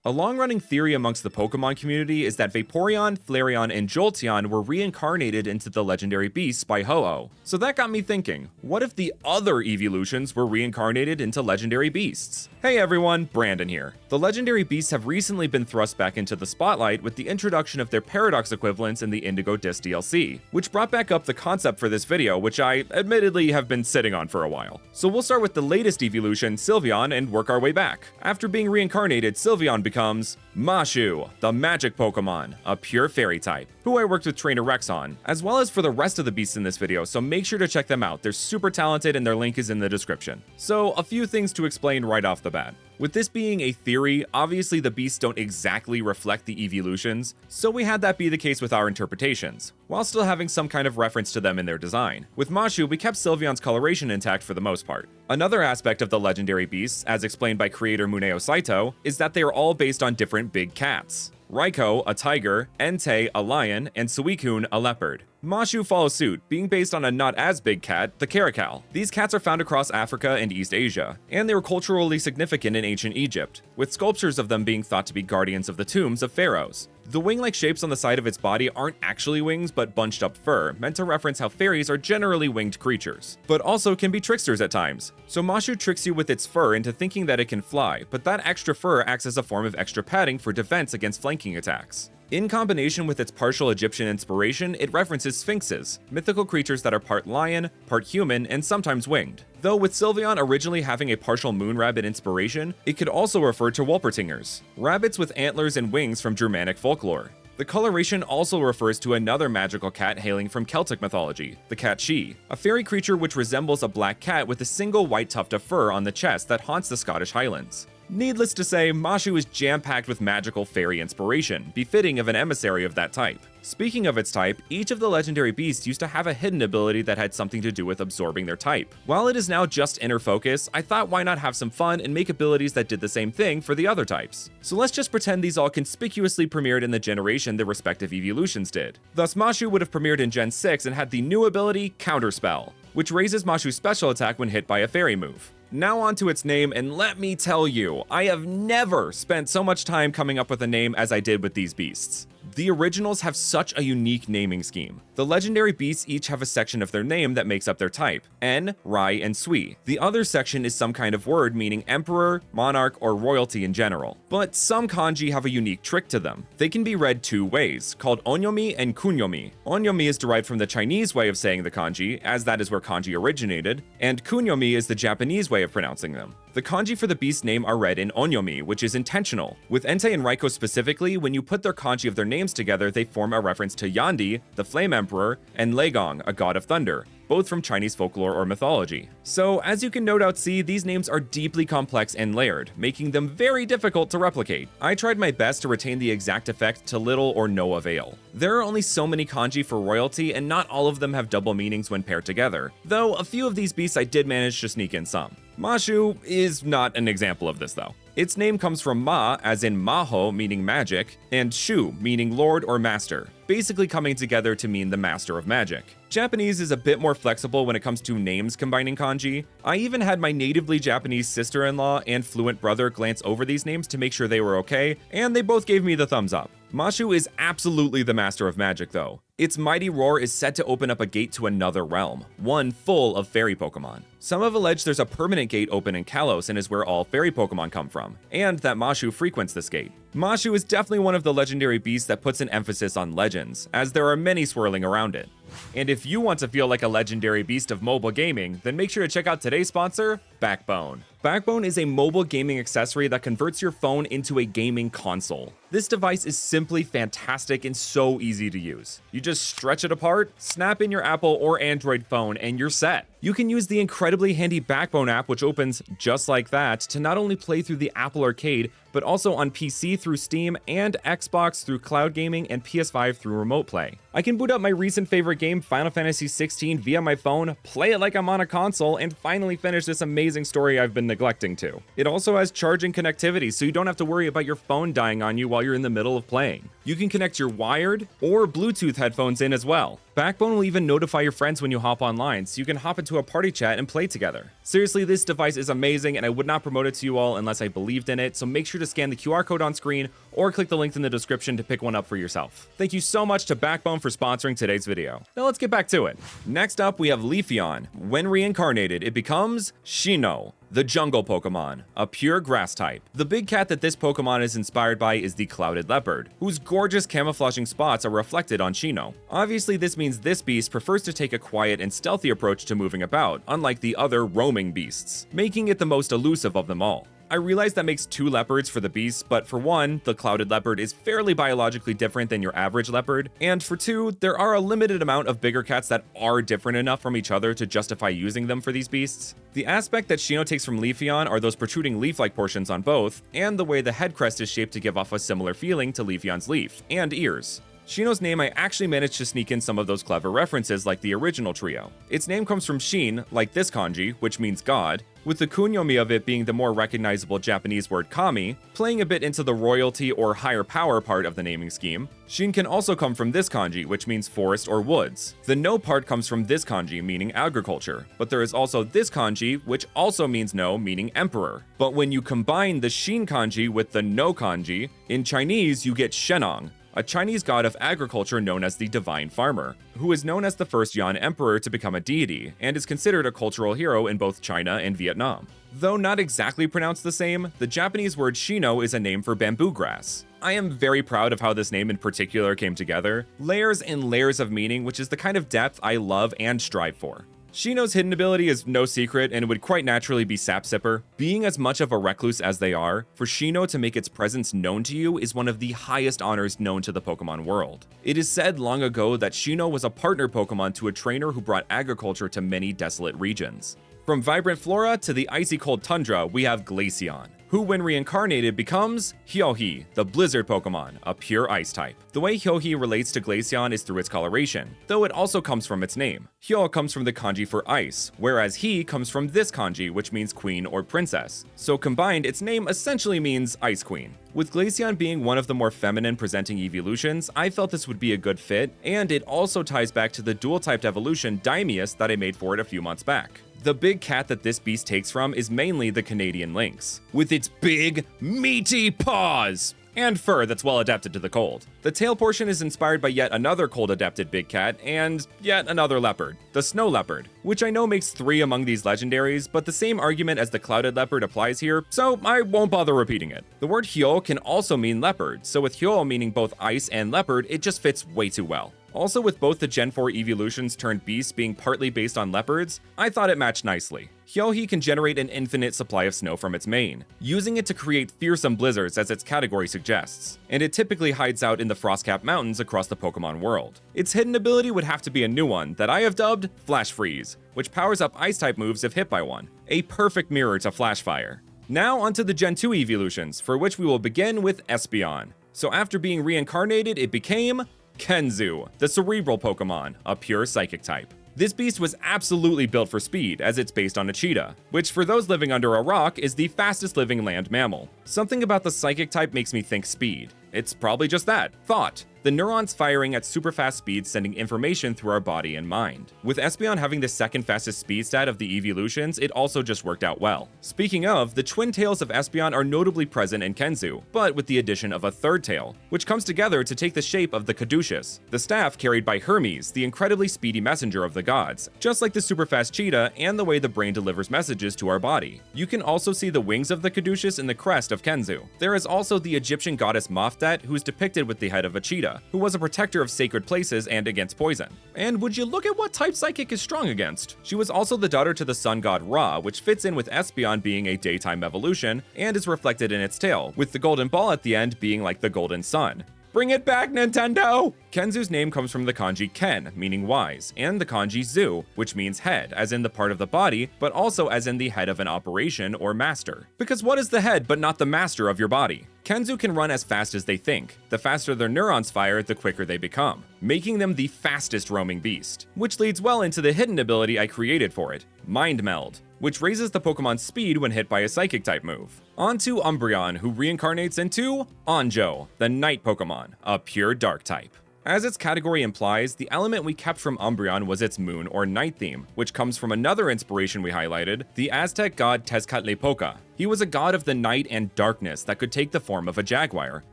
A long-running theory amongst the Pokemon community is that Vaporeon, Flareon, and Jolteon were reincarnated into the legendary beasts by Ho-Oh. So that got me thinking, what if the other Eeveelutions were reincarnated into legendary beasts? Hey everyone, Brandon here. The legendary beasts have recently been thrust back into the spotlight with the introduction of their Paradox equivalents in the Indigo Disc DLC, which brought back up the concept for this video, which I admittedly have been sitting on for a while. So we'll start with the latest Eeveelution, Sylveon, and work our way back. After being reincarnated, Sylveon becomes Mashu, the magic Pokemon, a pure fairy type, who I worked with Trainer Rex on, as well as for the rest of the beasts in this video, so make sure to check them out. They're super talented and their link is in the description. So a few things to explain right off the bat. With this being a theory, obviously the beasts don't exactly reflect the Eeveelutions, so we had that be the case with our interpretations, while still having some kind of reference to them in their design. With Mashu, we kept Sylveon's coloration intact for the most part. Another aspect of the legendary beasts, as explained by creator Muneo Saito, is that they are all based on different big cats. Raikou, a tiger, Entei, a lion, and Suicune, a leopard. Mashu follows suit, being based on a not as big cat, the caracal. These cats are found across Africa and East Asia, and they were culturally significant in ancient Egypt, with sculptures of them being thought to be guardians of the tombs of pharaohs. The wing-like shapes on the side of its body aren't actually wings but bunched up fur, meant to reference how fairies are generally winged creatures, but also can be tricksters at times. So Mashu tricks you with its fur into thinking that it can fly, but that extra fur acts as a form of extra padding for defense against flanking attacks. In combination with its partial Egyptian inspiration, it references sphinxes, mythical creatures that are part lion, part human, and sometimes winged. Though with Sylveon originally having a partial moon rabbit inspiration, it could also refer to Wolpertingers, rabbits with antlers and wings from Germanic folklore. The coloration also refers to another magical cat hailing from Celtic mythology, the cat She, a fairy creature which resembles a black cat with a single white tuft of fur on the chest that haunts the Scottish Highlands. Needless to say, Mashu is jam-packed with magical fairy inspiration, befitting of an emissary of that type. Speaking of its type, each of the legendary beasts used to have a hidden ability that had something to do with absorbing their type. While it is now just inner focus, I thought why not have some fun and make abilities that did the same thing for the other types. So let's just pretend these all conspicuously premiered in the generation their respective Eeveelutions did. Thus, Mashu would have premiered in Gen 6 and had the new ability Counterspell, which raises Mashu's special attack when hit by a fairy move. Now on to its name, and let me tell you, I have never spent so much time coming up with a name as I did with these beasts. The originals have such a unique naming scheme. The legendary beasts each have a section of their name that makes up their type, En, Rai, and Sui. The other section is some kind of word meaning emperor, monarch, or royalty in general. But some kanji have a unique trick to them. They can be read two ways, called onyomi and kunyomi. Onyomi is derived from the Chinese way of saying the kanji, as that is where kanji originated, and kunyomi is the Japanese way of pronouncing them. The kanji for the beast's name are read in onyomi, which is intentional. With Entei and Raikou specifically, when you put their kanji of their names together, they form a reference to Yandi, the Flame Emperor, and Legong, a god of thunder, both from Chinese folklore or mythology. So, as you can no doubt see, these names are deeply complex and layered, making them very difficult to replicate. I tried my best to retain the exact effect to little or no avail. There are only so many kanji for royalty, and not all of them have double meanings when paired together, though a few of these beasts I did manage to sneak in some. Mashu is not an example of this though. Its name comes from Ma, as in Maho, meaning magic, and Shu, meaning lord or master, basically coming together to mean the master of magic. Japanese is a bit more flexible when it comes to names combining kanji. I even had my natively Japanese sister-in-law and fluent brother glance over these names to make sure they were okay, and they both gave me the thumbs up. Mashu is absolutely the master of magic though. Its mighty roar is set to open up a gate to another realm, one full of fairy Pokemon. Some have alleged there's a permanent gate open in Kalos and is where all fairy Pokemon come from, and that Mashu frequents this gate. Mashu is definitely one of the legendary beasts that puts an emphasis on legends, as there are many swirling around it. And if you want to feel like a legendary beast of mobile gaming, then make sure to check out today's sponsor, Backbone. Backbone is a mobile gaming accessory that converts your phone into a gaming console. This device is simply fantastic and so easy to use. You just stretch it apart, snap in your Apple or Android phone, and you're set. You can use the incredibly handy Backbone app, which opens just like that, to not only play through the Apple Arcade, but also on PC through Steam and Xbox through cloud gaming and PS5 through remote play. I can boot up my recent favorite game, Final Fantasy XVI, via my phone, play it like I'm on a console, and finally finish this amazing story I've been neglecting to. It also has charging connectivity, so you don't have to worry about your phone dying on you while you're in the middle of playing. You can connect your wired or Bluetooth headphones in as well. Backbone will even notify your friends when you hop online, so you can hop into a party chat and play together. Seriously, this device is amazing and I would not promote it to you all unless I believed in it, so make sure to scan the QR code on screen or click the link in the description to pick one up for yourself. Thank you so much to Backbone for sponsoring today's video. Now let's get back to it. Next up, we have Leafeon. When reincarnated, it becomes Shino, the jungle Pokemon, a pure grass type. The big cat that this Pokemon is inspired by is the clouded leopard, whose gorgeous camouflaging spots are reflected on Shino. Obviously, this means this beast prefers to take a quiet and stealthy approach to moving about, unlike the other roaming beasts, making it the most elusive of them all. I realize that makes 2 leopards for the beasts, but for 1, the clouded leopard is fairly biologically different than your average leopard, and for 2, there are a limited amount of bigger cats that are different enough from each other to justify using them for these beasts. The aspect that Shino takes from Leafeon are those protruding leaf-like portions on both, and the way the head crest is shaped to give off a similar feeling to Leafeon's leaf, and ears. Shino's name, I actually managed to sneak in some of those clever references like the original trio. Its name comes from Shin, like this kanji, which means God, with the kunyomi of it being the more recognizable Japanese word kami, playing a bit into the royalty or higher power part of the naming scheme. Shin can also come from this kanji, which means forest or woods. The no part comes from this kanji, meaning agriculture, but there is also this kanji, which also means no, meaning emperor. But when you combine the Shin kanji with the no kanji, in Chinese you get Shenong, a Chinese god of agriculture known as the Divine Farmer, who is known as the first Yan emperor to become a deity, and is considered a cultural hero in both China and Vietnam. Though not exactly pronounced the same, the Japanese word Shino is a name for bamboo grass. I am very proud of how this name in particular came together. Layers and layers of meaning, which is the kind of depth I love and strive for. Shino's hidden ability is no secret and would quite naturally be Sap Sipper. Being as much of a recluse as they are, for Shino to make its presence known to you is one of the highest honors known to the Pokemon world. It is said long ago that Shino was a partner Pokemon to a trainer who brought agriculture to many desolate regions. From vibrant flora to the icy cold tundra, we have Glaceon, who when reincarnated becomes Hyohi, the blizzard Pokemon, a pure ice type. The way Hyohi relates to Glaceon is through its coloration, though it also comes from its name. Hyo comes from the kanji for ice, whereas He comes from this kanji, which means queen or princess. So combined, its name essentially means Ice Queen. With Glaceon being one of the more feminine presenting evolutions, I felt this would be a good fit, and it also ties back to the dual-typed evolution Daimius that I made for it a few months back. The big cat that this beast takes from is mainly the Canadian lynx, with its big, meaty paws and fur that's well adapted to the cold. The tail portion is inspired by yet another cold-adapted big cat and yet another leopard, the snow leopard, which I know makes 3 among these legendaries, but the same argument as the clouded leopard applies here, so I won't bother repeating it. The word Hyo can also mean leopard, so with Hyo meaning both ice and leopard, it just fits way too well. Also, with both the Gen 4 Eeveelutions turned beasts being partly based on leopards, I thought it matched nicely. Hyohi can generate an infinite supply of snow from its mane, using it to create fearsome blizzards as its category suggests, and it typically hides out in the frost-capped mountains across the Pokemon world. Its hidden ability would have to be a new one that I have dubbed Flash Freeze, which powers up Ice-type moves if hit by one, a perfect mirror to Flash Fire. Now onto the Gen 2 Eeveelutions, for which we will begin with Espeon. So after being reincarnated, it became Kenzu, the cerebral Pokemon, a pure psychic type. This beast was absolutely built for speed, as it's based on a cheetah, which for those living under a rock is the fastest living land mammal. Something about the psychic type makes me think speed. It's probably just that, thought. The neurons firing at super fast speeds sending information through our body and mind. With Espeon having the second fastest speed stat of the Eeveelutions, it also just worked out well. Speaking of, the twin tails of Espeon are notably present in Kenzu, but with the addition of a third tail, which comes together to take the shape of the Caduceus, the staff carried by Hermes, the incredibly speedy messenger of the gods, just like the super fast cheetah and the way the brain delivers messages to our body. You can also see the wings of the Caduceus in the crest of Kenzu. There is also the Egyptian goddess Mafdet, who is depicted with the head of a cheetah, who was a protector of sacred places and against poison. And would you look at what type Psychic is strong against? She was also the daughter to the sun god Ra, which fits in with Espeon being a daytime evolution and is reflected in its tail, with the golden ball at the end being like the golden sun. Bring it back, Nintendo! Kenzu's name comes from the kanji Ken, meaning wise, and the kanji Zu, which means head, as in the part of the body, but also as in the head of an operation or master. Because what is the head but not the master of your body? Kenzu can run as fast as they think. The faster their neurons fire, the quicker they become, making them the fastest roaming beast. Which leads well into the hidden ability I created for it, Mind Meld, which raises the Pokemon's speed when hit by a Psychic type move. On to Umbreon, who reincarnates into Onjo, the Night Pokemon, a pure Dark type. As its category implies, the element we kept from Umbreon was its moon or night theme, which comes from another inspiration we highlighted, the Aztec god Tezcatlipoca. He was a god of the night and darkness that could take the form of a jaguar,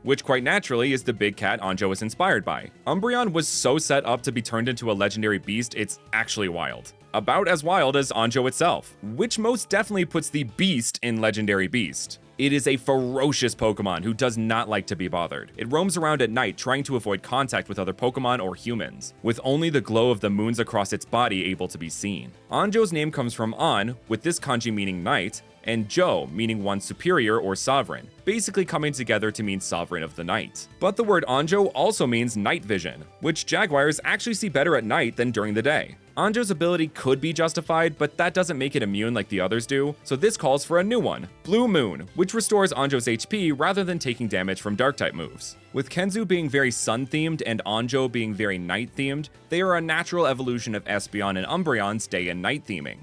which quite naturally is the big cat Anjo is inspired by. Umbreon was so set up to be turned into a legendary beast, it's actually wild. About as wild as Anjo itself, which most definitely puts the beast in legendary beast. It is a ferocious Pokemon who does not like to be bothered. It roams around at night trying to avoid contact with other Pokemon or humans, with only the glow of the moons across its body able to be seen. Anjo's name comes from An, with this kanji meaning night, and Jo, meaning one superior or sovereign, basically coming together to mean sovereign of the night. But the word Anjo also means night vision, which jaguars actually see better at night than during the day. Anjo's ability could be justified, but that doesn't make it immune like the others do, so this calls for a new one, Blue Moon, which restores Anjo's HP rather than taking damage from Dark-type moves. With Kenzu being very sun-themed and Anjo being very night-themed, they are a natural evolution of Espeon and Umbreon's day and night theming.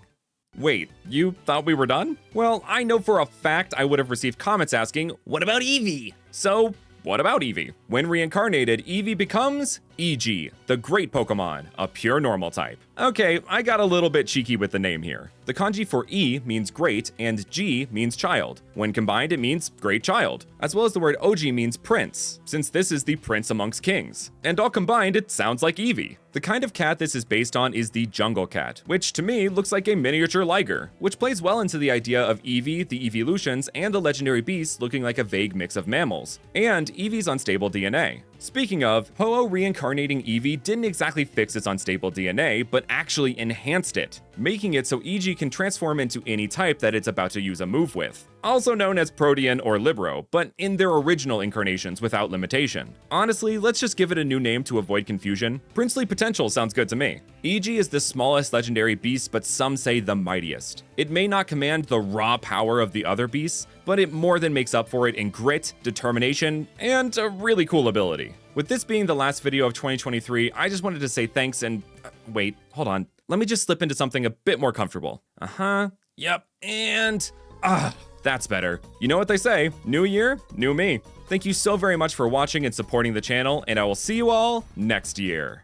Wait, you thought we were done? Well, I know for a fact I would have received comments asking, what about Eevee? So, what about Eevee? When reincarnated, Eevee becomes EG, the great Pokemon, a pure normal type. Okay, I got a little bit cheeky with the name here. The kanji for E means great and G means child. When combined, it means great child, as well as the word OG means prince, since this is the prince amongst kings. And all combined, it sounds like Eevee. The kind of cat this is based on is the jungle cat, which to me looks like a miniature liger, which plays well into the idea of Eevee, the Eeveelutions, and the legendary beasts looking like a vague mix of mammals, and Eevee's unstable DNA. Speaking of, Ho-Oh reincarnating Eevee didn't exactly fix its unstable DNA, but actually enhanced it, making it so EG can transform into any type that it's about to use a move with. Also known as Protean or Libero, but in their original incarnations without limitation. Honestly, let's just give it a new name to avoid confusion. Princely Potential sounds good to me. EG is the smallest legendary beast, but some say the mightiest. It may not command the raw power of the other beasts, but it more than makes up for it in grit, determination, and a really cool ability. With this being the last video of 2023, I just wanted to say thanks and... wait, hold on. Let me just slip into something a bit more comfortable. Yep, and... that's better. You know what they say, new year, new me. Thank you so very much for watching and supporting the channel, and I will see you all next year.